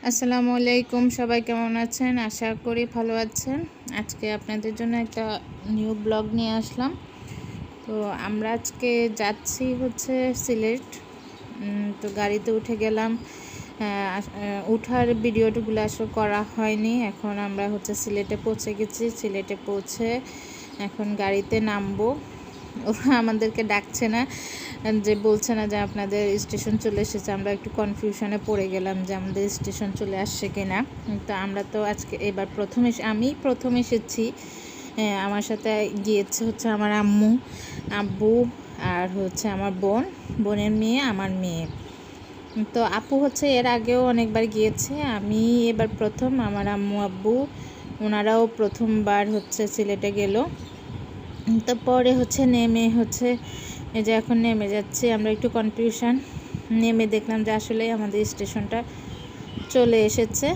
আসসালামু আলাইকুম, সবাই কেমন আছেন? আশা করি ভালো আছেন। আজকে আপনাদের জন্য একটা নিউ ব্লগ নিয়ে আসলাম। তো আমরা আজকে যাচ্ছি হচ্ছে সিলেট। তো গাড়িতে উঠে গেলাম। উঠার ভিডিওগুলো আসলে করা হয়নি। এখন আমরা হচ্ছে সিলেটে পৌঁছে গেছি। সিলেটে পৌঁছে এখন গাড়িতে নামবো। ওরা আমাদেরকে ডাকছে না, যে বলছে না যে আপনাদের স্টেশন চলে এসেছে। আমরা একটু কনফিউশনে পড়ে গেলাম যে আমাদের স্টেশন চলে আসছে কিনা। তো আমরা তো আজকে এবার আমি প্রথম এসেছি। আমার সাথে গিয়েছে হচ্ছে আমার আব্বু আর হচ্ছে আমার বোনের মেয়ে, আমার মেয়ে। তো আপু হচ্ছে এর আগেও অনেকবার গিয়েছে, আমি এবার প্রথম। আমার আম্মু আব্বু ওনারাও প্রথমবার হচ্ছে সিলেটে গেল। তো পরে হচ্ছে নেমে হচ্ছে এই যে এখন নেমে যাচ্ছি। আমরা একটু কনফিউশন, নেমে দেখলাম যে আসলে আমাদের স্টেশনটা চলে এসেছে।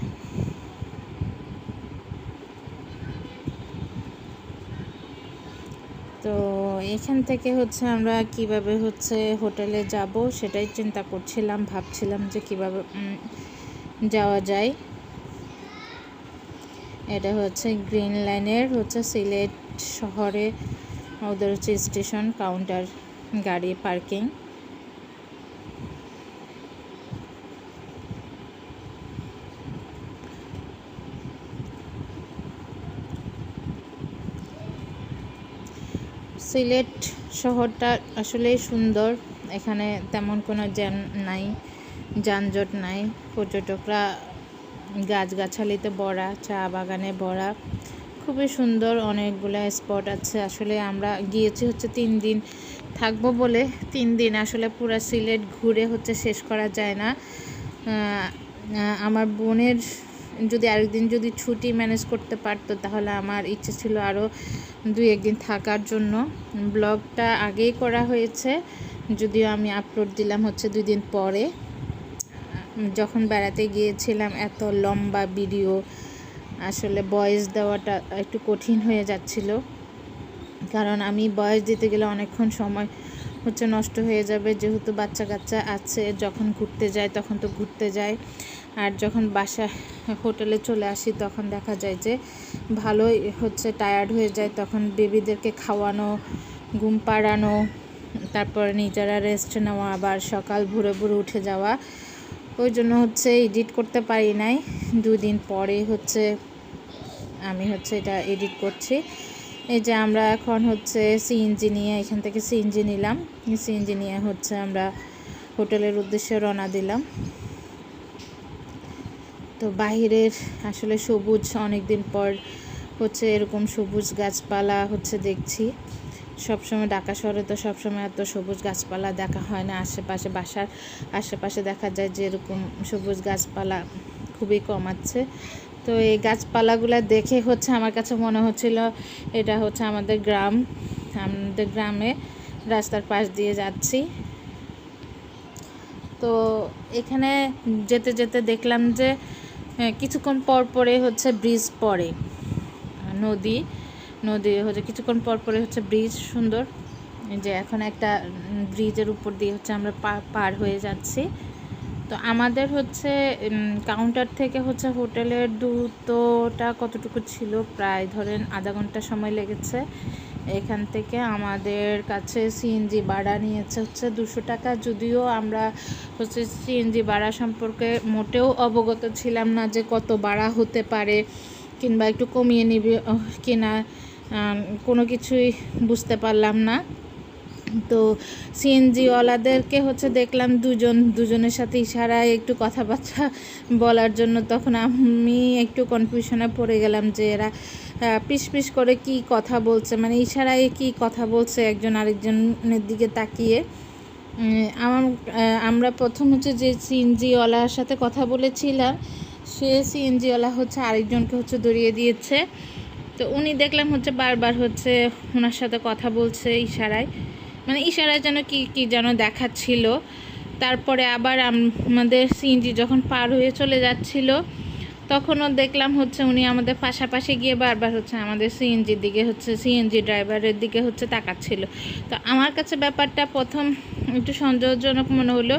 তো এখান থেকে হচ্ছে আমরা কিভাবে হচ্ছে হোটেলে যাব সেটাই চিন্তা করছিলাম, ভাবছিলাম যে কিভাবে যাওয়া যায়। এটা হচ্ছে গ্রিন লাইনের হচ্ছে সিলেট শহরে ওদের হচ্ছে স্টেশন কাউন্টার, গাড়ি পার্কিং। সিলেট শহরটা আসলেই সুন্দর। এখানে তেমন কোনো যানজট নাই। পর্যটকরা গাছগাছালিতে ভরা, চা বাগানে ভরা, খুবই সুন্দর। অনেকগুলো স্পট আছে। আসলে আমরা গিয়েছি হচ্ছে 3 দিন থাকবো বলে। 3 দিন আসলে পুরো সিলেট ঘুরে হচ্ছে শেষ করা যায় না। আমার বোনের যদি আরেকদিন যদি ছুটি ম্যানেজ করতে পারতো তাহলে আমার ইচ্ছে ছিল আরও 2-1 দিন থাকার জন্য। ব্লগটা আগেই করা হয়েছে, যদিও আমি আপলোড দিলাম হচ্ছে 2 দিন পরে। যখন বেড়াতে গিয়েছিলাম এত লম্বা ভিডিও আসলে ভয়েস দেওয়াটা একটু কঠিন হয়ে যাচ্ছিল, কারণ আমি ভয়েস দিতে গেলে অনেকক্ষণ সময় হচ্ছে নষ্ট হয়ে যাবে, যেহেতু বাচ্চা কাচ্চা আছে। যখন ঘুরতে যায় তখন তো ঘুরতে যায়, আর যখন হোটেলে চলে আসি তখন দেখা যায় যে ভালোই হচ্ছে টায়ার্ড হয়ে যায়। তখন বেবিদেরকে খাওয়ানো, ঘুম পাড়ানো, তারপর নিজেরা রেস্ট নেওয়া, আবার সকাল ভোরে ভোরে উঠে যাওয়া। ওই জন্য হচ্ছে এডিট করতে পারি নাই। 2 দিন পরে হচ্ছে আমি হচ্ছে এটা এডিট করছি। এই যে আমরা এখন হচ্ছে সিএনজি নিয়ে, এখান থেকে সিএনজি নিলাম। সিএনজি নিয়ে হচ্ছে আমরা হোটেলের উদ্দেশ্যে রওনা দিলাম। তো বাহিরের আসলে সবুজ, অনেক দিন পর হচ্ছে এরকম সবুজ গাছপালা হচ্ছে দেখছি। সবসময় ঢাকা শহরে তো সবসময় এত সবুজ গাছপালা দেখা হয় না। বাসার আশেপাশে দেখা যায় যে এরকম সবুজ গাছপালা খুবই কম আছে। তো এই গাছপালাগুলো দেখে হচ্ছে আমার কাছে মনে হচ্ছিল এটা হচ্ছে আমাদের গ্রামে রাস্তার পাশ দিয়ে যাচ্ছি। তো এখানে যেতে যেতে দেখলাম যে কিছুক্ষণ পরে হচ্ছে ব্রিজ পড়ে, নদী হচ্ছে কিছুক্ষণ পরে হচ্ছে ব্রিজ। সুন্দর যে এখন একটা ব্রিজের উপর দিয়ে হচ্ছে আমরা পার হয়ে যাচ্ছি। তো আমাদের হচ্ছে কাউন্টার থেকে হচ্ছে হোটেলের দূরত্বটা কতটুকু ছিল, প্রায় ধরেন আধা ঘন্টা সময় লেগেছে। এখান থেকে আমাদের কাছে সিএনজি ভাড়া নিয়েছে হচ্ছে 200 টাকা। যদিও আমরা হচ্ছে সিএনজি ভাড়া সম্পর্কে মোটেও অবগত ছিলাম না যে কত ভাড়া হতে পারে কিংবা একটু কমিয়ে নিবে কিনা, কোনো কিছুই বুঝতে পারলাম না। তো সিএনজিওয়ালাদেরকে হচ্ছে দেখলাম দুজনের সাথে ইশারায় একটু কথাবার্তা বলার জন্য। তখন আমি একটু কনফিউশনে পড়ে গেলাম যে এরা পিস করে কি কথা বলছে, মানে ইশারায় কি কথা বলছে একজন আরেকজনের দিকে তাকিয়ে। আমরা প্রথম হচ্ছে যে সিএনজিওয়ালার সাথে কথা বলেছিলাম, সে সিএনজিওয়ালা হচ্ছে আরেকজনকে হচ্ছে ধরিয়ে দিয়েছে। তো উনি দেখলাম হচ্ছে বারবার হচ্ছে ওনার সাথে কথা বলছে ইশারায়, মানে ইশারায় যেন কি যেন দেখাচ্ছিল। তারপরে আবার আমাদের সিএনজি যখন পার হয়ে চলে যাচ্ছিল তখনও দেখলাম হচ্ছে উনি আমাদের পাশাপাশি গিয়ে বারবার হচ্ছে আমাদের সিএনজির দিকে হচ্ছে সিএনজি ড্রাইভারের দিকে হচ্ছে তাকাচ্ছিল। তো আমার কাছে ব্যাপারটা প্রথম একটু সন্দেহজনক মনে হলো,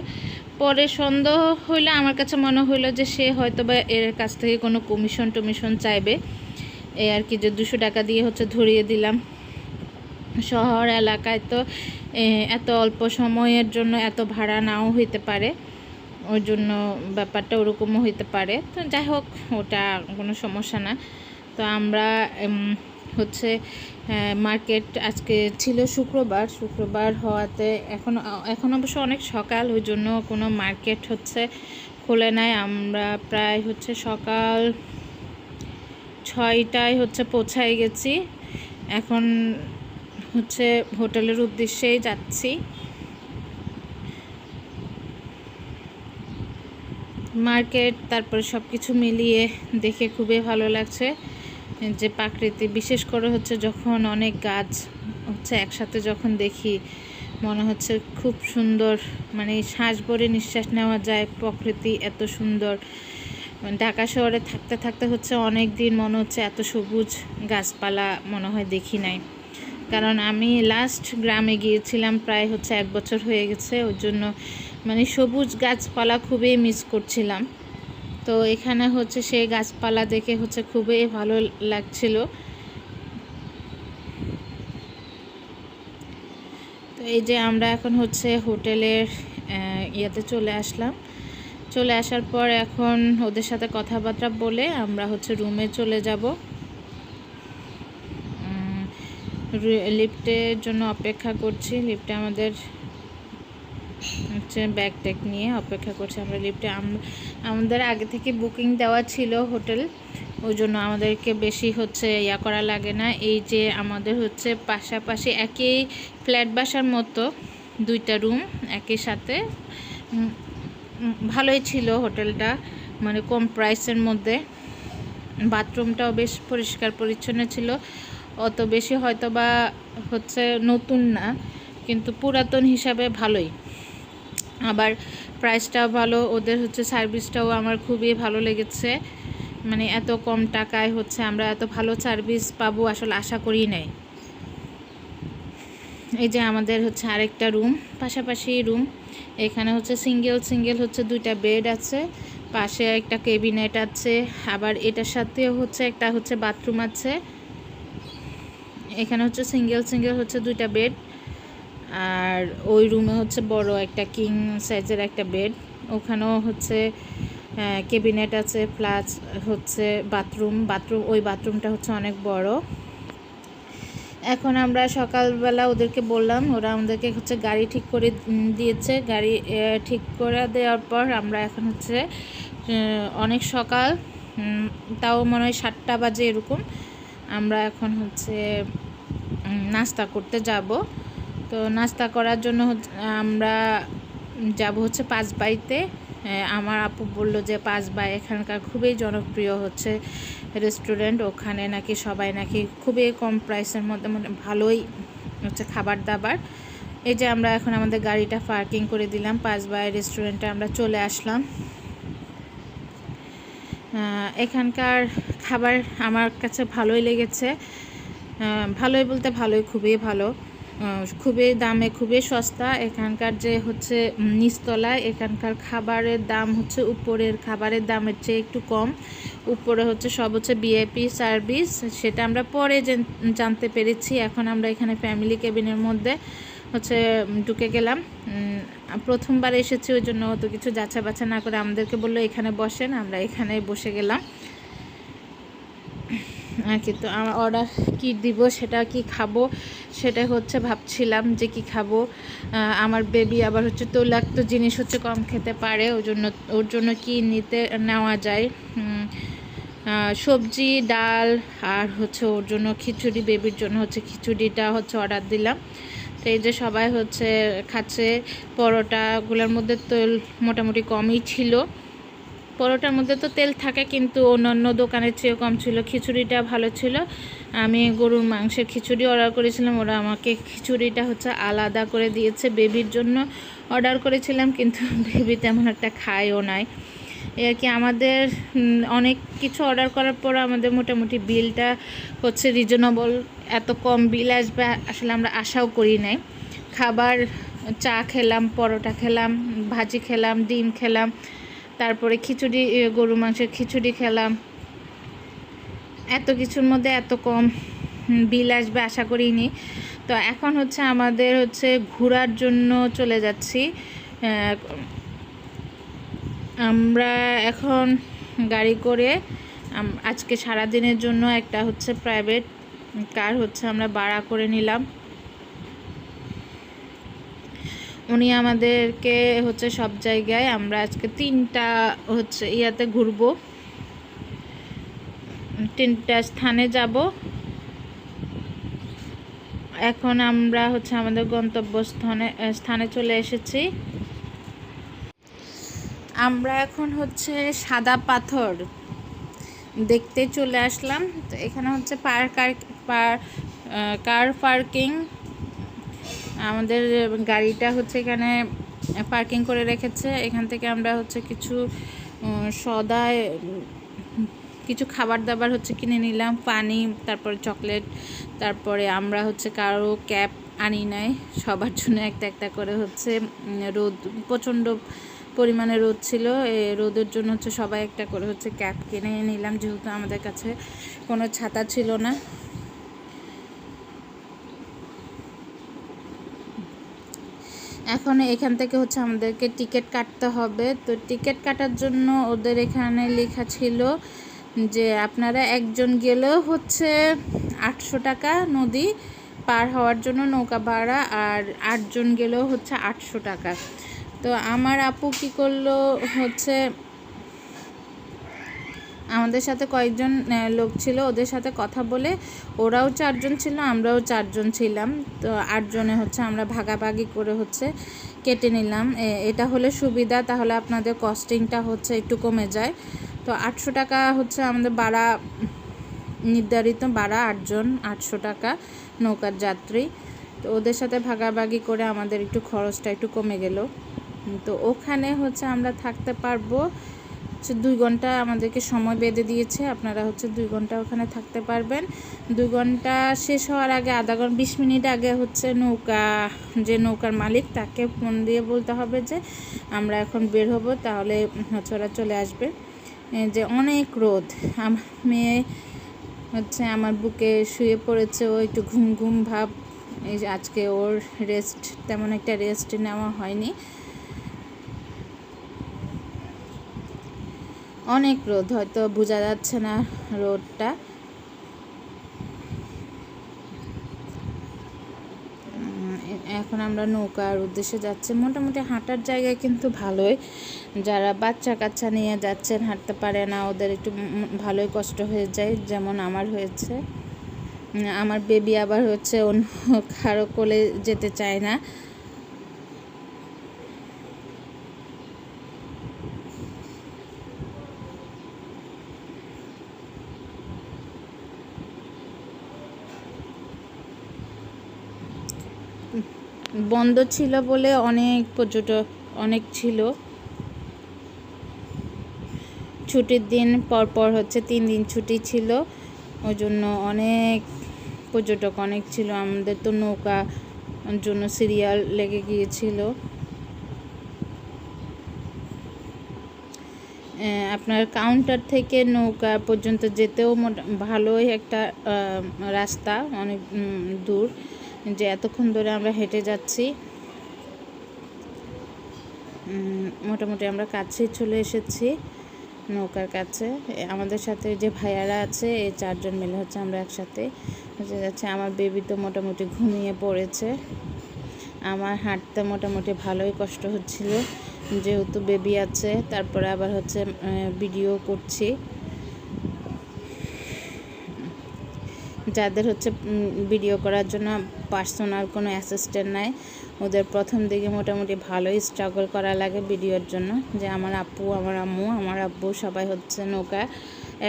পরে সন্দেহ হইলে আমার কাছে মনে হইলো যে সে হয়তো বা এর কাছ থেকে কোনো কমিশন টমিশন চাইবে, এই আর কি, যে 200 টাকা দিয়ে হচ্ছে ধরিয়ে দিলাম। শহর এলাকায় তো এত অল্প সময়ের জন্য এত ভাড়া নাও হইতে পারে, ওই জন্য ব্যাপারটা ওরকমও হইতে পারে। তো যাই হোক, ওটা কোনো সমস্যা না। তো আমরা হচ্ছে মার্কেট আজকে ছিল শুক্রবার হওয়াতে এখন অবশ্য অনেক সকাল, ওই জন্য কোনো মার্কেট হচ্ছে খোলে নাই। আমরা প্রায় হচ্ছে সকাল 6টায় হচ্ছে পৌঁছায় গেছি। এখন হচ্ছে হোটেলের উদ্দেশ্যেই যাচ্ছি। মার্কেট তারপরে সব কিছু মিলিয়ে দেখে খুবই ভালো লাগছে, যে প্রাকৃতি, বিশেষ করে হচ্ছে যখন অনেক গাছ হচ্ছে একসাথে যখন দেখি মনে হচ্ছে খুব সুন্দর, মানে শ্বাস ভরে নিঃশ্বাস নেওয়া যায়। প্রকৃতি এত সুন্দর। ঢাকা শহরে থাকতে থাকতে হচ্ছে অনেক দিন মনে হচ্ছে এত সবুজ গাছপালা মনে হয় দেখি নাই। কারণ আমি লাস্ট গ্রামে গিয়েছিলাম প্রায় হচ্ছে 1 বছর হয়ে গেছে, ওই জন্য মানে সবুজ গাছপালা খুবই মিস করছিলাম। তো এখানে হচ্ছে সেই গাছপালা দেখে হচ্ছে খুবই ভালো লাগছিল। তো এই যে আমরা এখন হচ্ছে হোটেলের ইয়েতে চলে আসার পর এখন ওদের সাথে কথাবার্তা বলে আমরা হচ্ছে রুমে চলে যাব। লিফটের জন্য অপেক্ষা করছি। লিফটে আমাদের হচ্ছে ব্যাগ ট্যাগ নিয়ে অপেক্ষা করছি আমরা লিফটে। আমাদের আগে থেকে বুকিং দেওয়া ছিল হোটেল, ওই জন্য আমাদেরকে বেশি হচ্ছে করা লাগে না। এই যে আমাদের হচ্ছে পাশাপাশি একই ফ্ল্যাট বাসার মতো 2টা রুম একই সাথে। ভালোই ছিল হোটেলটা, মানে কম প্রাইসের মধ্যে। বাথরুমটাও বেশ পরিষ্কার পরিচ্ছন্ন ছিল। অত বেশি হয়তো বা হচ্ছে নতুন না, কিন্তু পুরাতন হিসাবে ভালোই। আবার প্রাইসটাও ভালো, ওদের হচ্ছে সার্ভিসটাও আমার খুবই ভালো লেগেছে। মানে এত কম টাকায় হচ্ছে আমরা এত ভালো সার্ভিস পাবো আসলে আশা করি নাই। এই যে আমাদের হচ্ছে আরেকটা রুম, পাশাপাশি রুম। এখানে হচ্ছে সিঙ্গেল হচ্ছে 2টা বেড আছে, পাশে একটা ক্যাবিনেট আছে, আবার এটার সাথেও হচ্ছে একটা হচ্ছে বাথরুম আছে। এখানে হচ্ছে সিঙ্গেল হচ্ছে 2টা বেড, আর ওই রুমে হচ্ছে বড় একটা কিং সাইজের একটা বেড, ওখানেও হচ্ছে ক্যাবিনেট আছে, প্লাস হচ্ছে বাথরুম। ওই বাথরুমটা হচ্ছে অনেক বড়। এখন আমরা সকালবেলা ওদেরকে বললাম, ওরা আমাদেরকে হচ্ছে গাড়ি ঠিক করে দিয়েছে। গাড়ি ঠিক করে দেওয়ার পর আমরা এখন হচ্ছে অনেক সকাল, তাও মনে হয় 7টা বাজে এরকম, আমরা এখন হচ্ছে নাস্তা করতে যাব। তো নাস্তা করার জন্য আমরা যাব হচ্ছে 5 বাইতে। আমার আপু বলল যে 5 বাই এখানকার খুবই জনপ্রিয় হচ্ছে রেস্টুরেন্ট, ওখানে নাকি সবাই নাকি খুবই কম প্রাইসের মধ্যে মানে ভালোই হচ্ছে খাবার দাবার। এই যে আমরা এখন আমাদের গাড়িটা পার্কিং করে দিলাম, 5 বাই রেস্টুরেন্টে আমরা চলে আসলাম। এখানকার খাবার আমার কাছে ভালোই লেগেছে। ভালোই বলতে ভালোই, খুবই ভালো, খুবই দামে খুবই সস্তা। এখানকার যে হচ্ছে নিচতলায় এখানকার খাবারের দাম হচ্ছে উপরের খাবারের দামের চেয়ে একটু কম। উপরে হচ্ছে সব হচ্ছে ভিআইপি সার্ভিস, সেটা আমরা পরে জানতে পেরেছি। এখন আমরা এখানে ফ্যামিলি কেবিনের মধ্যে হচ্ছে ঢুকে গেলাম। প্রথমবার এসেছি, ওই জন্য অত কিছু যাচা বাছা না করে আমাদেরকে বললো এখানে বসেন, আমরা এখানে বসে গেলাম আর কি। তো আমার অর্ডার কি দিব, সেটা কি খাবো সেটা হচ্ছে ভাবছিলাম যে কি খাবো। আমার বেবি আবার হচ্ছে তৈলাক্ত জিনিস হচ্ছে কম খেতে পারে, ওর জন্য কি নেওয়া যায়। সবজি, ডাল, আর হচ্ছে ওর জন্য খিচুড়ি, বেবির জন্য হচ্ছে খিচুড়িটা হচ্ছে অর্ডার দিলাম। তো এই যে সবাই হচ্ছে খাচ্ছে। পরোটাগুলোর মধ্যে তেল মোটামুটি কমই ছিল। পরোটার মধ্যে তো তেল থাকে, কিন্তু অন্যান্য দোকানের চেয়ে কম ছিল। খিচুড়িটা ভালো ছিল। আমি গরুর মাংসের খিচুড়ি অর্ডার করেছিলাম, ওরা আমাকে খিচুড়িটা হচ্ছে আলাদা করে দিয়েছে। বেবির জন্য অর্ডার করেছিলাম, কিন্তু বেবি তেমন একটা খায়ও নাই। আর কি আমাদের অনেক কিছু অর্ডার করার পর আমাদের মোটামুটি বিলটা হচ্ছে রিজনেবল। এত কম বিল আসবে আসলে আমরা আশাও করি নাই। খাবার চা খেলাম, পরোটা খেলাম, ভাজি খেলাম, ডিম খেলাম, তারপরে খিচুড়ি, গরু মাংসের খিচুড়ি খেলাম। এত কিছুর মধ্যে এত কম বিল আসবে আশা করিনি। তো এখন হচ্ছে আমাদের হচ্ছে ঘোরার জন্য চলে যাচ্ছি। আমরা এখন গাড়ি করে আজকে সারাদিনের জন্য একটা হচ্ছে প্রাইভেট কার হচ্ছে আমরা ভাড়া করে নিলাম। উনি আমাদেরকে হচ্ছে সব জায়গায়, আমরা আজকে 3টা হচ্ছে ইয়াতে ঘুরবো, 3টা স্থানে যাব। এখন আমরা হচ্ছে আমাদের গন্তব্য স্থানে চলে এসেছি। আমরা এখন হচ্ছে সাদা পাথর দেখতে চলে আসলাম। তো এখানে হচ্ছে কার পার্কিং, আমাদের গাড়িটা হচ্ছে এখানে পার্কিং করে রেখেছে। এখান থেকে আমরা হচ্ছে কিছু সদায় কিছু খাবার দাবার হচ্ছে কিনে নিলাম, পানি, তারপরে চকলেট। তারপরে আমরা হচ্ছে কারো ক্যাপ আনি নাই, সবার জন্য একটা একটা করে হচ্ছে, রোদ প্রচণ্ড পরিমাণে রোদ ছিল, এই রোদের জন্য হচ্ছে সবাই একটা করে হচ্ছে ক্যাপ কিনে নিলাম, যেহেতু আমাদের কাছে কোনো ছাতা ছিল না। এখন এখান থেকে হচ্ছে আমাদেরকে টিকিট কাটতে হবে। তো টিকিট কাটার জন্য ওদের এখানে লেখা ছিল যে আপনারা একজন গেলেও হচ্ছে 800 টাকা নদী পার হওয়ার জন্য নৌকা ভাড়া, আর 8 জন গেলেও হচ্ছে 800 টাকা। তো আমার আপু কী করলো হচ্ছে, আমাদের সাথে কয়েকজন লোক ছিল, ওদের সাথে কথা বলে ওরাও 4 জন ছিল, আমরাও 4 জন ছিলাম। তো 8 জনে হচ্ছে আমরা ভাগাভাগি করে হচ্ছে কেটে নিলাম। এটা হলে সুবিধা, তাহলে আপনাদের কস্টিংটা হচ্ছে একটু কমে যায়। তো 800 টাকা হচ্ছে আমাদের ভাড়া, নির্ধারিত ভাড়া 8 জন 800 টাকা নৌকার যাত্রী। তো ওদের সাথে ভাগাভাগি করে আমাদের একটু খরচটা একটু কমে গেল। তো ওখানে হচ্ছে আমরা থাকতে পারবো 2 ঘন্টা, আমাদেরকে সময় বেঁধে দিয়েছে, আপনারা হচ্ছে 2 ঘন্টা ওখানে থাকতে পারবেন। 2 ঘন্টা শেষ হওয়ার আগে আধা ঘন্টা 20 মিনিট আগে হচ্ছে নৌকার মালিক, তাকে ফোন দিয়ে বলতে হবে যে আমরা এখন বের হব, তাহলে হচ্ছে ওরা চলে আসবে। যে অনেক রোদ, আমার মেয়ে হচ্ছে আমার বুকে শুয়ে পড়েছে, ও একটু ঘুম ঘুম ভাব। এই আজকে ওর তেমন একটা রেস্ট নেওয়া হয়নি, অনেক রোদ, হয়তো বোঝা যাচ্ছে না রোদটা। এখন আমরা নৌকার উদ্দেশ্যে যাচ্ছি। মোটামুটি হাঁটার জায়গায় কিন্তু ভালোই, যারা বাচ্চা কাচ্চা নিয়ে যাচ্ছেন হাঁটতে পারে না, ওদের একটু ভালোই কষ্ট হয়ে যায়, যেমন আমার হয়েছে। আমার বেবি আবার হচ্ছে অন্য কারো কোলে যেতে চায় না। বন্ধ ছিল বলে অনেক পর্যটক অনেক ছিল, ছুটির দিন পরপর হচ্ছে 3 দিন ছুটি ছিল, ওই জন্য অনেক পর্যটক অনেক ছিল। আমাদের তো নৌকা জন্য সিরিয়াল লেগে গিয়েছিল। আপনার কাউন্টার থেকে নৌকা পর্যন্ত যেতেও ভালোই একটা রাস্তা, অনেক দূর, যে এতক্ষণ ধরে আমরা হেঁটে যাচ্ছি। মোটামুটি আমরা কাছেই চলে এসেছি নৌকার কাছে। আমাদের সাথে যে ভাইয়ারা আছে, এই 4 জন মিলে হচ্ছে আমরা একসাথে যাচ্ছি। আমার বেবি তো মোটামুটি ঘুমিয়ে পড়েছে, আমার হাঁটতে মোটামুটি ভালোই কষ্ট হচ্ছিল, যেহেতু বেবি আছে। তারপরে আবার হচ্ছে ভিডিও করছি। যাদের হচ্ছে ভিডিও করার জন্য পার্সোনাল কোনো অ্যাসিস্ট্যান্ট নাই, ওদের প্রথম দিকে মোটামুটি ভালোই স্ট্রাগল করা লাগে ভিডিওর জন্য। যে আমার আপু, আমার আম্মু, আমার আব্বু সবাই হচ্ছে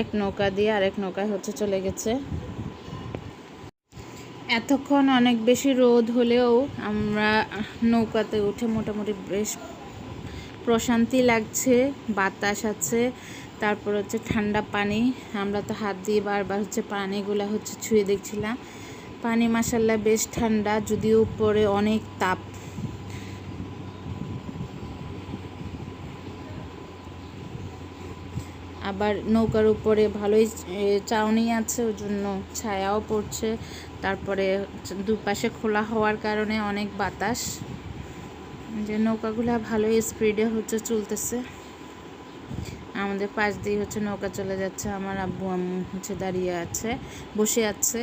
এক নৌকা দিয়ে আরেক নৌকায় হচ্ছে চলে গেছে। এতক্ষণ অনেক বেশি রোদ হলেও আমরা নৌকাতে উঠে মোটামুটি বেশ প্রশান্তি লাগছে, বাতাস আছে, তারপর হচ্ছে ঠান্ডা পানি। আমরা তো হাত দিয়ে বারবার হচ্ছে পানিগুলো হচ্ছে ছুঁয়ে দেখছিলাম। পানি মাশাআল্লাহ বেশ ঠান্ডা, যদিও উপরে অনেক তাপ। আবার নৌকার উপরে ভালোই চাউনি আছে, ওই জন্য ছায়াও পড়ছে। তারপরে দুপাশে খোলা হওয়ার কারণে অনেক বাতাস, যে নৌকাগুলো ভালোই স্পিডে হচ্ছে চলতেছে। আমাদের পাশ দিয়ে হচ্ছে নৌকা চলে যাচ্ছে। আমার আব্বু আম্মু হচ্ছে দাঁড়িয়ে আছে, বসে আছে,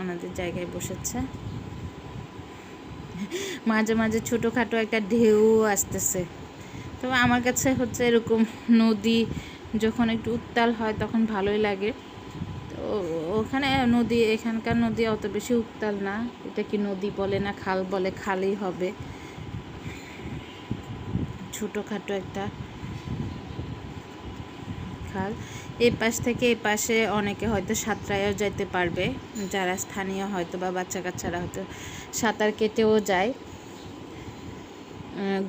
ওনাদের জায়গায় বসেছে। মাঝে মাঝে ছোটোখাটো একটা ঢেউ আসতেছে। তো আমার কাছে হচ্ছে এরকম নদী যখন একটু উত্তাল হয় তখন ভালোই লাগে। তো ওখানে নদী, এখানকার নদী অত বেশি উত্তাল না। এটা কি নদী বলে না খাল বলে, খালই হবে, ছোটোখাটো একটা খাল। এই পাশ থেকে এই পাশে অনেকে হয়তো সাঁতরায়ও যেতে পারবে, যারা স্থানীয় হয়তো বা বাচ্চা কাচ্চারা হয়তো সাঁতার কেটেও যায়।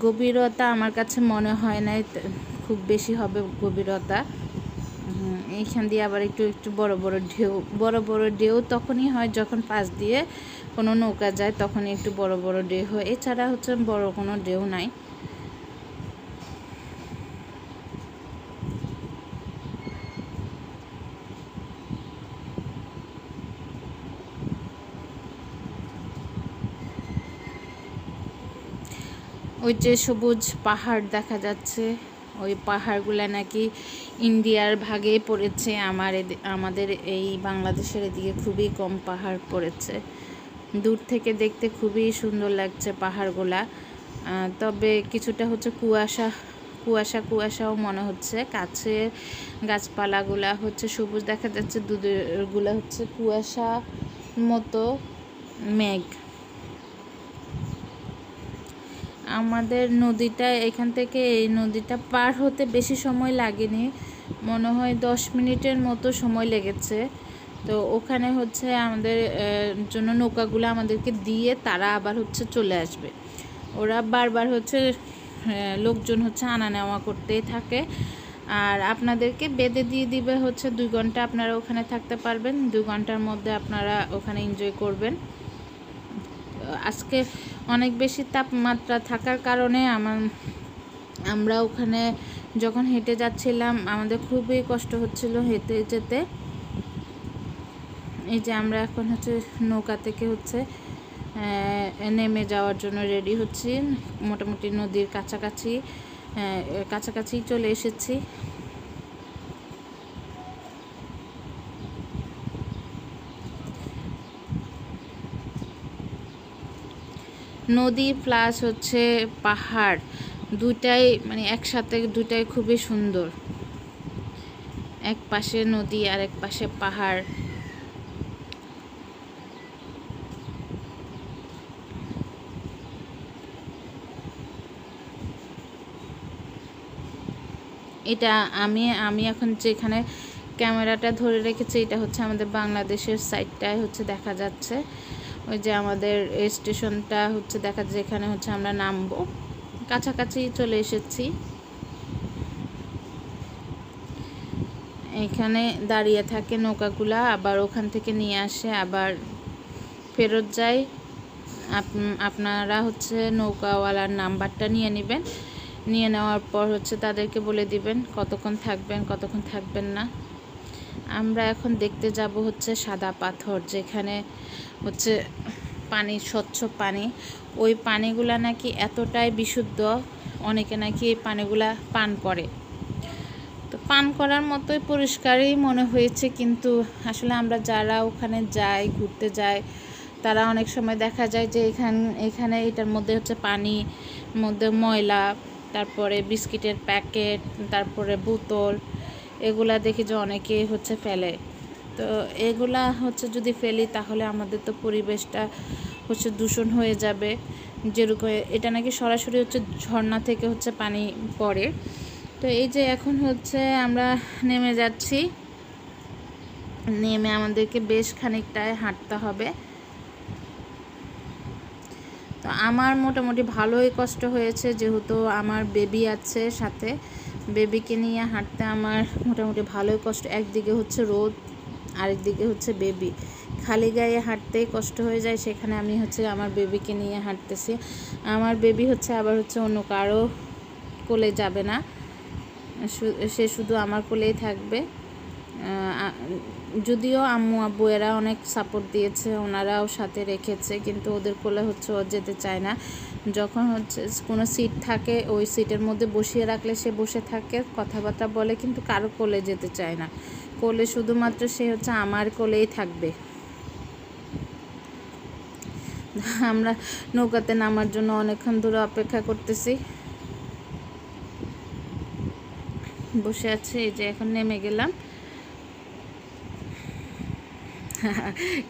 গভীরতা আমার কাছে মনে হয় না খুব বেশি হবে গভীরতা। এইখান দিয়ে আবার একটু একটু বড় বড় ঢেউ তখনই হয় যখন পাশ দিয়ে কোনো নৌকা যায়, তখনই একটু বড় বড় ঢেউ হয়, এছাড়া হচ্ছে বড় কোনো ঢেউ নাই। ওই যে সবুজ পাহাড় দেখা যাচ্ছে, ওই পাহাড়গুলো নাকি ইন্ডিয়ার ভাগেই পড়েছে। আমাদের এই বাংলাদেশের এদিকে খুবই কম পাহাড় পড়েছে। দূর থেকে দেখতে খুবই সুন্দর লাগছে পাহাড়গুলা, তবে কিছুটা হচ্ছে কুয়াশাও মনে হচ্ছে। কাছে গাছপালাগুলা হচ্ছে সবুজ দেখা যাচ্ছে, দুধেরগুলা হচ্ছে কুয়াশা মতো মেঘ। আমাদের নদীটা, এখান থেকে এই নদীটা পার হতে বেশি সময় লাগেনি, মনে হয় 10 মিনিটের মতো সময় লেগেছে। তো ওখানে হচ্ছে আমাদের জন্য নৌকাগুলো আমাদেরকে দিয়ে তারা আবার হচ্ছে চলে আসবে। ওরা বারবার হচ্ছে লোকজন হচ্ছে আনা নেওয়া করতেই থাকে। আর আপনাদেরকে বেঁধে দিয়ে দিবে হচ্ছে 2 ঘন্টা আপনারা ওখানে থাকতে পারবেন, 2 ঘন্টার মধ্যে আপনারা ওখানে এনজয় করবেন। আজকে অনেক বেশি তাপমাত্রা থাকার কারণে আমরা ওখানে যখন হেঁটে যাচ্ছিলাম আমাদের খুবই কষ্ট হচ্ছিল হেঁটে যেতে। এই যে আমরা এখন হচ্ছে নৌকা থেকে হচ্ছে নেমে যাওয়ার জন্য রেডি হচ্ছি। মোটামুটি নদীর কাছাকাছি চলে এসেছি। নদী প্লাস হচ্ছে পাহাড়, দুটাই মানে একসাথে, দুটাই খুবই সুন্দর। এক পাশে নদী আর এক পাশে পাহাড়। এটা আমি এখন যেখানে ক্যামেরাটা ধরে রেখেছি, এটা হচ্ছে আমাদের বাংলাদেশের সাইডটায় হচ্ছে দেখা যাচ্ছে। ওই যে আমাদের স্টেশনটা হচ্ছে দেখা যাচ্ছে, এখানে হচ্ছে আমরা নামবো, কাছাকাছি চলে এসেছি। এখানে দাঁড়িয়ে থাকে নৌকাগুলা, আবার ওখান থেকে নিয়ে আসে, আবার ফেরত যায়। আপনারা হচ্ছে নৌকাওয়ালার নাম্বারটা নিয়ে নেবেন, নিয়ে নেওয়ার পর হচ্ছে তাদেরকে বলে দিবেন কতক্ষণ থাকবেন না। আমরা এখন দেখতে যাব হচ্ছে সাদা পাথর, যেখানে হচ্ছে পানি, স্বচ্ছ পানি। ওই পানিগুলা নাকি এতটাই বিশুদ্ধ, অনেকে নাকি এই পানিগুলা পান করে। তো পান করার মতোই পরিষ্কারই মনে হয়েছে, কিন্তু আসলে আমরা যারা ওখানে যাই, ঘুরতে যাই, তারা অনেক সময় দেখা যায় যে এখানে এটার মধ্যে হচ্ছে পানির মধ্যে ময়লা, তারপরে বিস্কিটের প্যাকেট, তারপরে বোতল, এগুলা দেখি যে অনেকে হচ্ছে ফেলে। তো এগুলা হচ্ছে যদি ফেলি তাহলে আমাদের তো পরিবেশটা হচ্ছে দূষণ হয়ে যাবে। যেরকম এটা নাকি সরাসরি হচ্ছে ঝর্ণা থেকে হচ্ছে পানি পড়ে। তো এই যে এখন হচ্ছে আমরা নেমে যাচ্ছি, নেমে আমাদেরকে বেশ খানিকটায় হাঁটতে হবে। তো আমার মোটামুটি ভালোই কষ্ট হয়েছে, যেহেতু আমার বেবি আছে সাথে, বেবিকে নিয়ে হাঁটতে আমার মোটামুটি ভালোই কষ্ট। একদিকে হচ্ছে রোদ, আরেকদিকে হচ্ছে বেবি, খালি গায়ে হাঁটতেই কষ্ট হয়ে যায়। সেখানে আমি হচ্ছে আমার বেবিকে নিয়ে হাঁটতেছি। আমার বেবি হচ্ছে আবার হচ্ছে অন্য কারো কোলে যাবে না, সে শুধু আমার কোলেই থাকবে। যদিও আম্মু আব্বু এরা অনেক সাপোর্ট দিয়েছে, ওনারাও সাথে রেখেছে, কিন্তু ওদের কোলে হচ্ছে ও যেতে চায় না। যখন হচ্ছে কোনো সিট থাকে ওই সিটের মধ্যে বসিয়ে রাখলে সে বসে থাকে, কথাবার্তা বলে, কিন্তু কারো কোলে যেতে চায় না। কোলে শুধুমাত্র সে হচ্ছে আমার কোলেই থাকবে। আমরা নৌকাতে নামার জন্য অনেকক্ষণ ধরে অপেক্ষা করতেছি, বসে আছে। এই যে এখন নেমে গেলাম।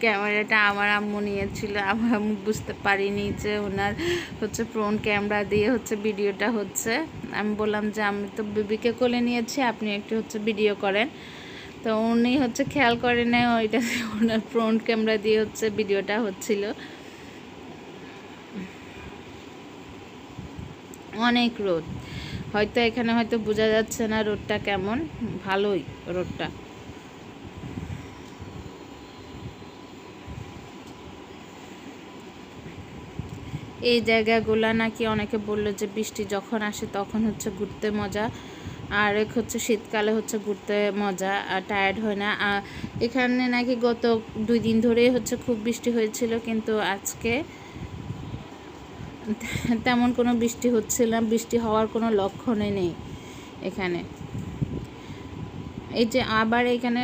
ক্যামেরাটা আমার আম্মু নিয়েছিল, আমার আম্মু বুঝতে পারিনি যে ওনার হচ্ছে ফ্রন্ট ক্যামেরা দিয়ে হচ্ছে ভিডিওটা হচ্ছে। আমি বললাম যে আমি তো বেবিকে কোলে নিয়েছি, আপনি একটু হচ্ছে ভিডিও করেন। তো উনি হচ্ছে খেয়াল করে নেয় ওইটা ওনার ফ্রন্ট ক্যামেরা দিয়ে হচ্ছে ভিডিওটা হচ্ছিল। অনেক রোদ, হয়তো এখানে হয়তো বোঝা যাচ্ছে না রোদটা কেমন, ভালোই রোদটা। এই জায়গাগুলো নাকি অনেকে বললো যে বৃষ্টি যখন আসে তখন হচ্ছে ঘুরতে মজা, আর এক হচ্ছে শীতকালে হচ্ছে ঘুরতে মজা, আর টায়ার্ড হয় না। এখানে নাকি গত 2 দিন ধরেই হচ্ছে খুব বৃষ্টি হয়েছিল, কিন্তু আজকে তেমন কোনো বৃষ্টি হচ্ছিল না, বৃষ্টি হওয়ার কোনো লক্ষণই নেই এখানে। এই যে আবার এখানে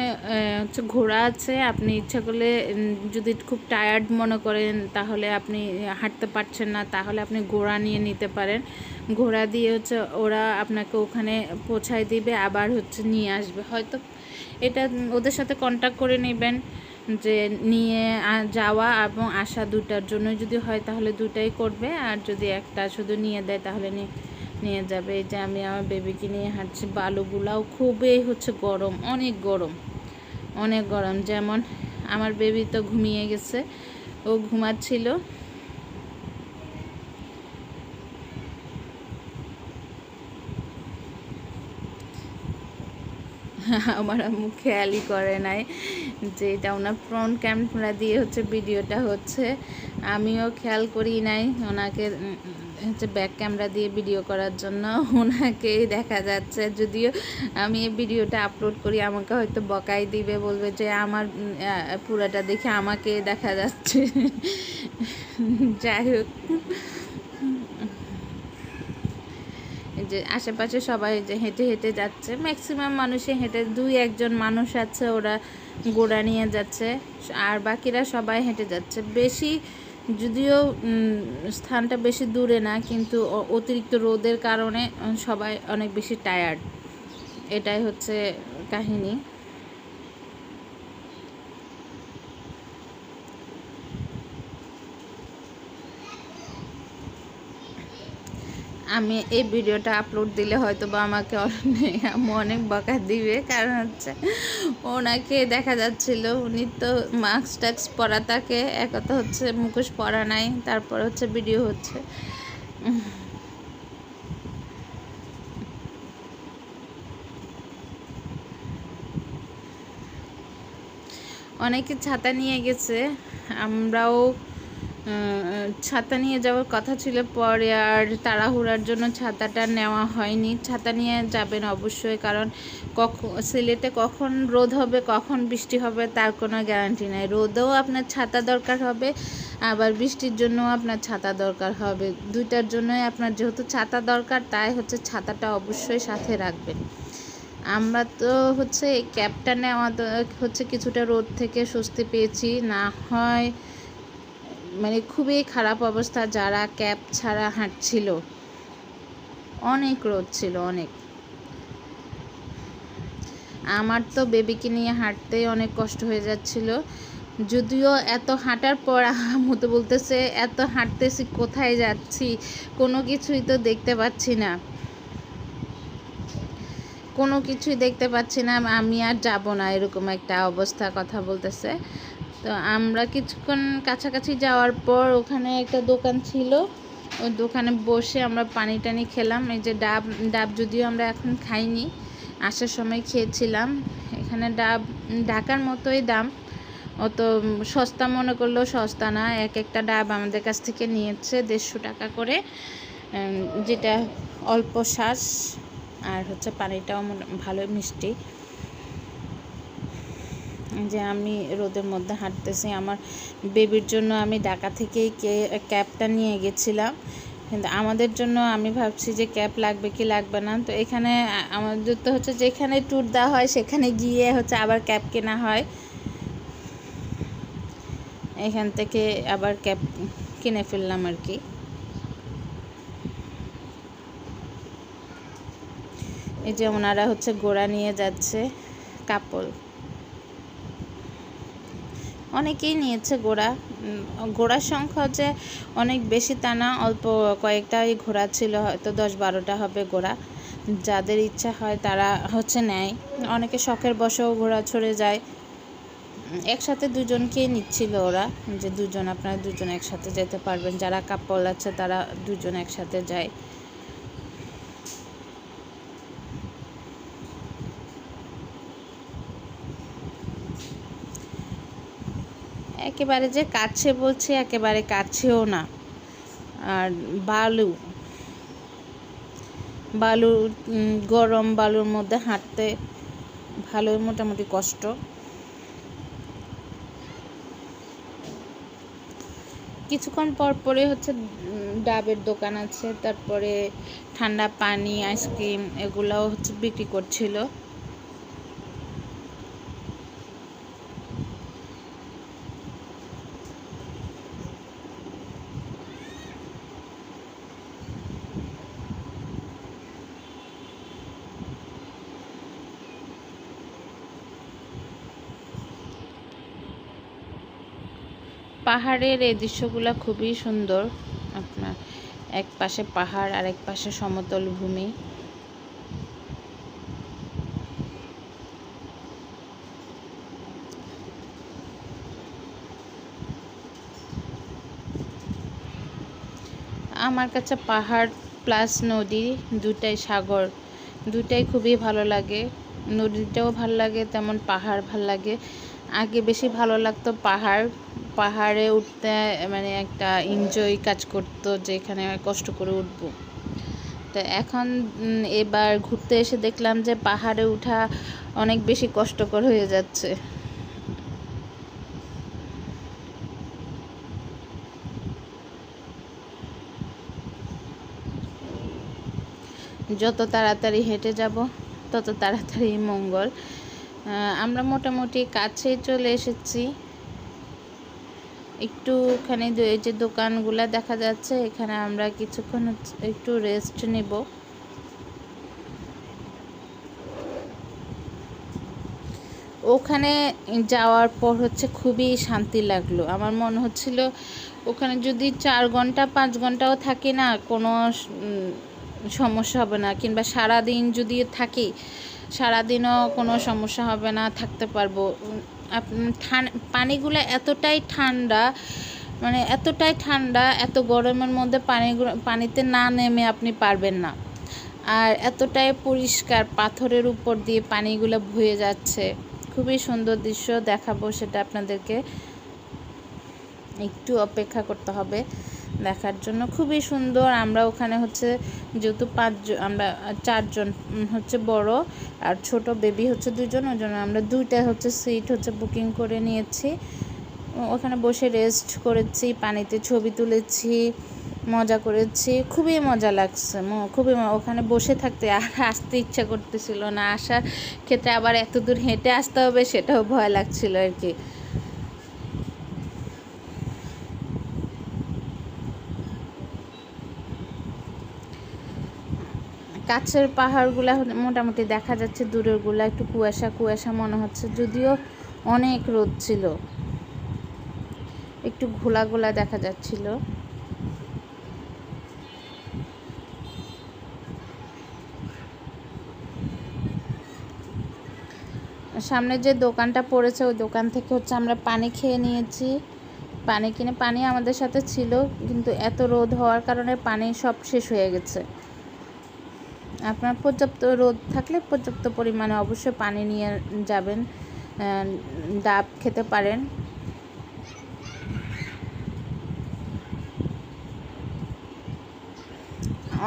হচ্ছে ঘোড়া আছে, আপনি ইচ্ছা করলে যদি খুব টায়ার্ড মনে করেন, তাহলে আপনি হাঁটতে পারছেন না, তাহলে আপনি ঘোড়া নিয়ে নিতে পারেন। ঘোড়া দিয়ে হচ্ছে ওরা আপনাকে ওখানে পৌঁছায় দিবে, আবার হচ্ছে নিয়ে আসবে। হয়তো এটা ওদের সাথে কন্ট্যাক্ট করে নেবেন যে নিয়ে যাওয়া এবং আসা দুটার জন্য যদি হয় তাহলে দুটাই করবে, আর যদি একটা শুধু নিয়ে দেয় তাহলে নিয়ে যাবে। এই যে আমি আমার বেবিকে নিয়ে হাঁটছি, বালুগুলাও খুবই হচ্ছে গরম, অনেক গরম, অনেক গরম। যেমন আমার বেবি তো ঘুমিয়ে গেছে, ও ঘুমাচ্ছিল। আমার আম্মু খেয়ালই করে নাই যে এটা ওনার ফ্রন্ট ক্যামেরা দিয়ে হচ্ছে ভিডিওটা হচ্ছে। আমিও খেয়াল করি নাই ওনাকে হচ্ছে ব্যাক ক্যামেরা দিয়ে ভিডিও করার জন্য, ওনাকেই দেখা যাচ্ছে। যদিও আমি এই ভিডিওটা আপলোড করি আমাকে হয়তো বকাই দিবে, বলবে যে আমার পুরাটা দেখে আমাকে দেখা যাচ্ছে। যাই হোক, যে আশেপাশে সবাই যে হেঁটে হেঁটে যাচ্ছে, ম্যাক্সিমাম মানুষই হেঁটে, 2-1 মানুষ আছে ওরা ঘোড়া নিয়ে যাচ্ছে, আর বাকিরা সবাই হেঁটে যাচ্ছে। বেশি যদিও স্থানটা বেশি দূরে না, কিন্তু অতিরিক্ত রোদের কারণে সবাই অনেক বেশি টায়ার্ড, এটাই হচ্ছে কাহিনী। আমি এই ভিডিওটা আপলোড দিলে হয়তো বা আমাকে অনেক বকা দিবে, কারণ হচ্ছে ওনাকে দেখা যাচ্ছিল, উনি তো মাস্ক টাস্ক পরা থাকে, এক কথা হচ্ছে মুখোশ পরা নাই, তারপর হচ্ছে ভিডিও হচ্ছে। অনেকে ছাতা নিয়ে গেছে, আমরাও ছাতা নিয়ে যাওয়ার কথা ছিল, পরে আর তাড়াহুড়ার জন্য ছাতাটা নেওয়া হয়নি। ছাতা নিয়ে যাবেন অবশ্যই, কারণ সিলেটে কখন রোদ হবে কখন বৃষ্টি হবে তার কোনো গ্যারান্টি নাই। রোদেও আপনার ছাতা দরকার হবে, আবার বৃষ্টির জন্যও আপনার ছাতা দরকার হবে। দুইটার জন্যই আপনার যেহেতু ছাতা দরকার, তাই হচ্ছে ছাতাটা অবশ্যই সাথে রাখবেন। আমরা তো হচ্ছে এই ক্যাবটা নেওয়া হচ্ছে কিছুটা রোদ থেকে স্বস্তি পেয়েছি, না হয় মানে খুবই খারাপ অবস্থা। যারা ক্যাব ছাড়া হাঁটছিল, অনেক রোদ ছিল, অনেক। আমার তো বেবিকে নিয়ে হাঁটতেই অনেক কষ্ট হয়ে যাচ্ছিল। যদিও এত হাঁটার পর আম্মু তো বলতেছে এত হাঁটতেছি কোথায় যাচ্ছি, কোনো কিছুই তো দেখতে পাচ্ছি না, কোনো কিছুই দেখতে পাচ্ছি না, আমি আর যাব না, এরকম একটা অবস্থা কথা বলতেছে। তো আমরা কিছুক্ষণ কাছাকাছি যাওয়ার পর ওখানে একটা দোকান ছিল, ওই দোকানে বসে আমরা পানি টানি খেলাম। এই যে ডাব যদিও আমরা এখন খাইনি, আসার সময় খেয়েছিলাম। এখানে ডাব ঢাকার মতোই দাম, অত সস্তা মনে করলেও সস্তা না। একটা ডাব আমাদের কাছ থেকে নিয়েছে 150 টাকা করে, যেটা অল্প শ্বাস। আর হচ্ছে পানিটাও ভালোই মিষ্টি। যে আমি রোদের মধ্যে হাঁটতেছি, আমার বেবির জন্য আমি ঢাকা থেকেই ক্যাবটা নিয়ে গেছিলাম, কিন্তু আমাদের জন্য আমি ভাবছি যে ক্যাব লাগবে কি লাগবে না। তো এখানে আমাদের তো হচ্ছে যেখানে ট্যুর দেওয়া হয় সেখানে গিয়ে হচ্ছে আবার ক্যাব কেনা হয়, এখান থেকে আবার ক্যাব কিনে ফেললাম আর কি। এই যে ওনারা হচ্ছে ঘোড়া নিয়ে যাচ্ছে, কাপল অনেকেই নিয়েছে ঘোড়া। ঘোড়ার সংখ্যা হচ্ছে অনেক বেশি তা না, অল্প কয়েকটাই ঘোড়া ছিল, হয়তো 10-12টা হবে ঘোড়া। যাদের ইচ্ছা হয় তারা হচ্ছে নেয়, অনেকে শখের বশেও ঘোড়া চড়ে যায়। একসাথে দুজনকেই নিচ্ছিল ওরা, যে আপনারা দুজন একসাথে যেতে পারবেন, যারা কাপল আছে তারা দুজন একসাথে যায়। একেবারে যে কাছে বলছি, একেবারে কাছেও না। আর বালু গরম বালুর মধ্যে হাঁটতে ভালোই মোটামুটি কষ্ট। কিছুক্ষণ পর পরে হচ্ছে ডাবের দোকান আছে, তারপরে ঠান্ডা পানি, আইসক্রিম এগুলাও হচ্ছে বিক্রি করছিল। পাহাড়ের এই দৃশ্যগুলো খুবই সুন্দর। আপনার এক পাশে পাহাড় আর এক পাশে সমতল ভূমি। আমার কাছে পাহাড় প্লাস নদী, দুটাই সাগর, দুটাই খুবই ভালো লাগে। নদীটাও ভালো লাগে, তেমন পাহাড় ভালো লাগে। আগে বেশি ভালো লাগতো পাহাড়ে উঠতে, মানে একটা এনজয় কাজ করতো যে এখানে কষ্ট করে উঠবো। তো এখন এবার ঘুরতে এসে দেখলাম যে পাহাড়ে ওঠা অনেক বেশি কষ্টকর হয়ে যাচ্ছে। যত তাড়াতাড়ি হেঁটে যাব তত তাড়াতাড়ি মঙ্গল। আমরা মোটামুটি কাছে চলে এসেছি। একটুখানি এই যে দোকানগুলো দেখা যাচ্ছে, এখানে আমরা কিছুক্ষণ একটু রেস্ট নেব। ওখানে যাওয়ার পর হচ্ছে খুবই শান্তি লাগলো। আমার মনে হচ্ছিল ওখানে যদি 4 ঘন্টা 5 ঘন্টাও থাকি না, কোনো সমস্যা হবে না, কিংবা সারাদিন যদি থাকি সারাদিনও কোনো সমস্যা হবে না, থাকতে পারবো। পানিগুলো এতটাই ঠান্ডা, মানে এতটাই ঠান্ডা, এত গরমের মধ্যে পানিতে না নেমে আপনি পারবেন না। আর এতটাই পরিষ্কার, পাথরের উপর দিয়ে পানিগুলো বয়ে যাচ্ছে, খুবই সুন্দর দৃশ্য। দেখাবো সেটা আপনাদেরকে, একটু অপেক্ষা করতে হবে দেখার জন্য। খুবই সুন্দর। আমরা ওখানে হচ্ছে যেহেতু 5 জন, আমরা 4 জন হচ্ছে বড়, আর ছোট বেবি হচ্ছে 2 জন, ওই জন্য আমরা 2টা হচ্ছে সিট হচ্ছে বুকিং করে নিয়েছি। ওখানে বসে রেস্ট করেছি, পানিতে ছবি তুলেছি, মজা করেছি, খুবই মজা লাগছে। খুবই ওখানে বসে থাকতে আর আসতে ইচ্ছা করতেছিল না। আসার ক্ষেত্রে আবার এত দূর হেঁটে আসতে হবে সেটাও ভয় লাগছিল আর কি। কাছের পাহাড়গুলা মোটামুটি দেখা যাচ্ছে, দূরেরগুলা একটু কুয়াশা কুয়াশা মনে হচ্ছে, যদিও অনেক রোদ ছিল, একটু ঘোলা ঘোলা দেখা যাচ্ছিল। সামনে যে দোকানটা পড়েছে ওই দোকান থেকে হচ্ছে আমরা পানি খেয়ে নিয়েছি। পানি কিনে, পানি আমাদের সাথে ছিল, কিন্তু এত রোদ হওয়ার কারণে পানি সব শেষ হয়ে গেছে। আপনার পর্যাপ্ত রোদ থাকলে পর্যাপ্ত পরিমাণে অবশ্যই পানি নিয়ে যাবেন, ডাব খেতে পারেন।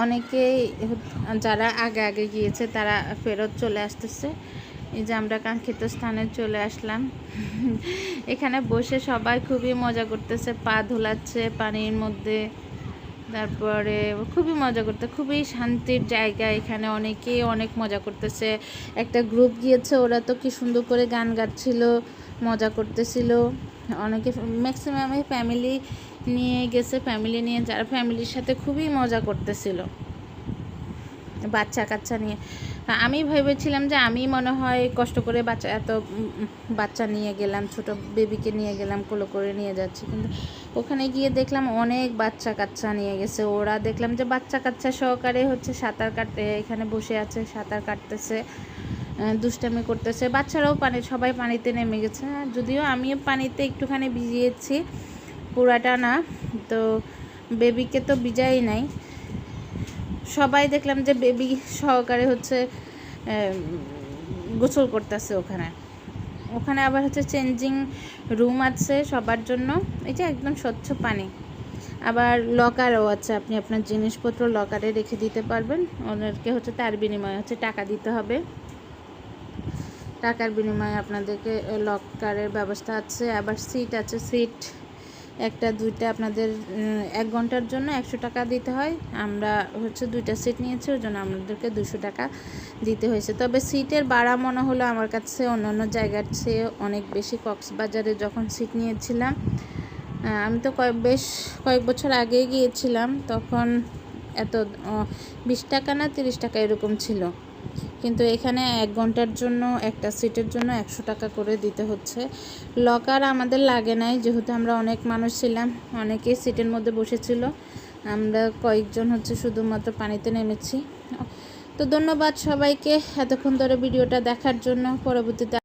অনেকেই যারা আগে আগে গিয়েছে তারা ফেরত চলে আসতেছে। এই যে আমরা কাঙ্ক্ষিত স্থানে চলে আসলাম। এখানে বসে সবাই খুবই মজা করতেছে, পা ধুলাচ্ছে পানির মধ্যে, তারপরে খুবই মজা করতে, খুবই শান্তির জায়গা। এখানে অনেকেই অনেক মজা করতেছে। একটা গ্রুপ গিয়েছে, ওরা তো কি সুন্দর করে গান গাচ্ছিল, মজা করতেছিল। অনেকে ম্যাক্সিমামে ফ্যামিলি নিয়ে গেছে, ফ্যামিলি নিয়ে যারা ফ্যামিলির সাথে খুবই মজা করতেছিল, বাচ্চা কাচ্চা নিয়ে। আমি ভেবেছিলাম যে আমি মনে হয় কষ্ট করে এত বাচ্চা নিয়ে গেলাম, ছোট বেবিকে নিয়ে গেলাম, কোলে করে নিয়ে যাচ্ছি, কিন্তু ওখানে গিয়ে দেখলাম অনেক বাচ্চা কাচ্চা নিয়ে গেছে। ওরা দেখলাম যে বাচ্চা কাচ্চা সহকারে হচ্ছে সাঁতার কাটতে এখানে বসে আছে, সাঁতার কাটতেছে, দুষ্টামি করতেছে। বাচ্চারাও সবাই পানিতে নেমে গেছে। যদিও আমিও পানিতে একটুখানি ভিজিয়েছি, পুরাটা না, তো বেবিকে তো ভিজাই নাই। সবাই দেখলাম যে বেবি সহকারে হচ্ছে গোসল করতেছে ওখানে আবার হচ্ছে চেঞ্জিং রুম আছে সবার জন্য। এই যে একদম স্বচ্ছ পানি। আবার লকারও আছে, আপনি আপনার জিনিসপত্র লকারে রেখে দিতে পারবেন। ওদেরকে হচ্ছে তার বিনিময়ে হচ্ছে টাকা দিতে হবে, টাকার বিনিময়ে আপনাদেরকে লকারের ব্যবস্থা আছে। আবার সিট আছে, সিট একটা দুইটা আপনাদের 1 ঘন্টার জন্য 100 টাকা দিতে হয়। আমরা হচ্ছে 2টা সিট নিয়েছি, ওই জন্য আমাদেরকে 200 টাকা দিতে হয়েছে। তবে সিটের ভাড়া মনে হলো আমার কাছে অন্যান্য জায়গার চেয়ে অনেক বেশি। কক্সবাজারে যখন সিট নিয়েছিলাম, আমি তো বেশ কয়েক বছর আগেই গিয়েছিলাম, তখন এত 20 টাকা না 30 টাকা এরকম ছিল, কিন্তু এখানে 1 ঘন্টার জন্য একটা সিটের জন্য 100 টাকা করে দিতে হচ্ছে। লকার আমাদের লাগে নাই, যেহেতু আমরা অনেক মানুষ ছিলাম, অনেকেই সিটের মধ্যে বসেছিল। আমরা কয়েকজন হচ্ছে শুধুমাত্র পানিতে নেমেছি। তো ধন্যবাদ সবাইকে এতক্ষণ ধরে ভিডিওটা দেখার জন্য। পরবর্তীতে